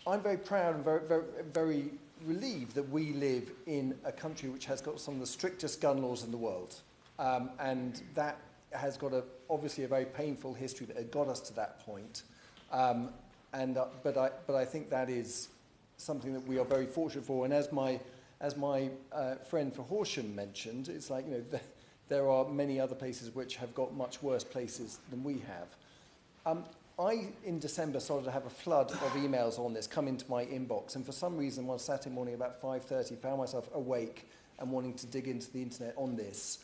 I'm very proud and very relieved that we live in a country which has got some of the strictest gun laws in the world. And that has got obviously a very painful history that had got us to that point. But I think that is something that we are very fortunate for. And as my friend for Horsham mentioned, it's like, there are many other places which have got much worse places than we have. I, in December, started to have a flood of emails on this come into my inbox, and for some reason, one Saturday morning about 5:30, found myself awake and wanting to dig into the internet on this,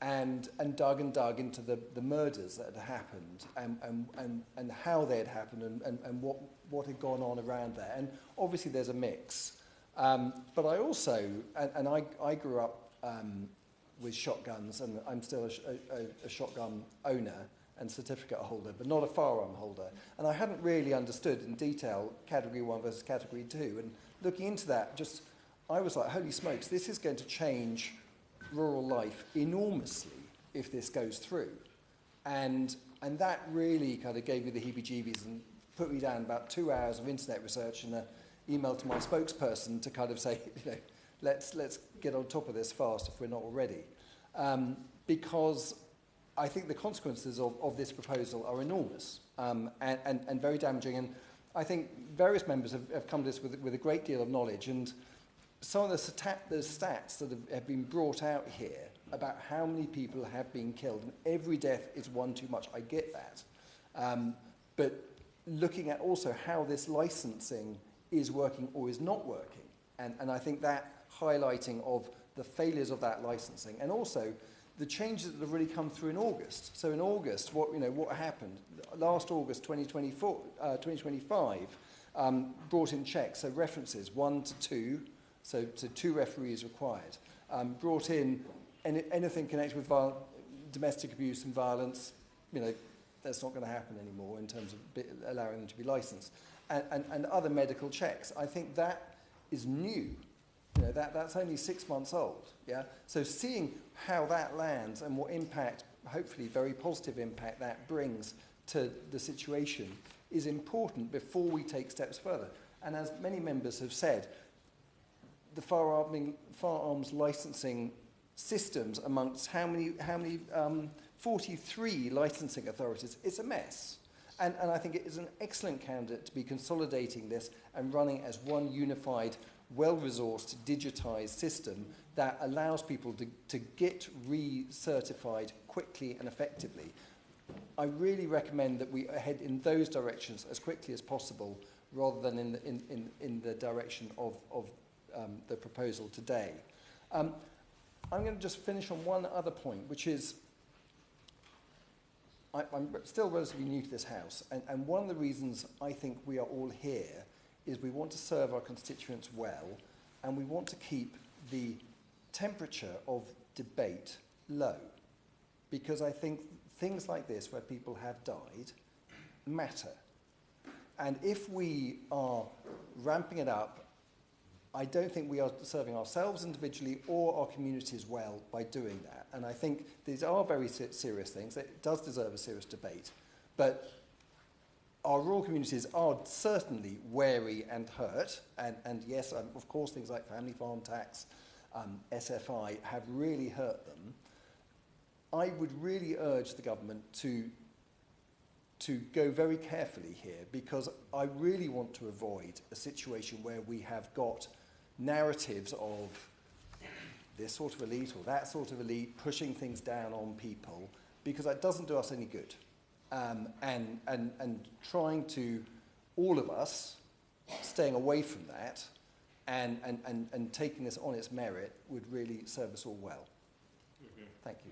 and dug into the murders that had happened, and how they had happened, and what had gone on around there. And obviously there's a mix. But I also, and I grew up with shotguns, and I'm still a shotgun owner and certificate holder, but not a firearm holder. And I hadn't really understood in detail Category 1 versus Category 2. And looking into that, I was like, holy smokes, this is going to change rural life enormously if this goes through. And that really kind of gave me the heebie-jeebies and put me down about 2 hours of internet research and an email to my spokesperson to kind of say, let's get on top of this fast if we're not already. Because I think the consequences of this proposal are enormous and very damaging. And I think various members have come to this with a great deal of knowledge. And some of the stats that have been brought out here about how many people have been killed, and every death is one too much, I get that. But looking at also how this licensing is working or is not working, and I think that highlighting of the failures of that licensing, and also the changes that have really come through in August. So in August, what happened? Last August 2025 brought in checks, so references 1 to 2, so 2 referees required. Brought in anything connected with domestic abuse and violence, that's not going to happen anymore in terms of allowing them to be licensed. And other medical checks. I think that is new. That's only 6 months old. Yeah. So seeing how that lands and what impact, hopefully very positive impact, that brings to the situation is important before we take steps further. And as many members have said, the firearms licensing systems amongst how many 43 licensing authorities, it's a mess. And I think it is an excellent candidate to be consolidating this and running as one unified, well-resourced, digitised system that allows people to get recertified quickly and effectively. I really recommend that we head in those directions as quickly as possible, rather than in the direction of the proposal today. I'm going to just finish on one other point, which is I'm still relatively new to this House, and one of the reasons I think we are all here is we want to serve our constituents well, and we want to keep the temperature of debate low, because I think things like this, where people have died, matter. And if we are ramping it up, I don't think we are serving ourselves individually or our communities well by doing that. And I think these are very serious things. It does deserve a serious debate. But our rural communities are certainly wary and hurt. And yes, of course, things like family farm tax, SFI have really hurt them. I would really urge the government to go very carefully here, because I really want to avoid a situation where we have got narratives of this sort of elite or that sort of elite pushing things down on people, because that doesn't do us any good. And trying to, all of us, staying away from that and taking this on its merit would really serve us all well. Thank you.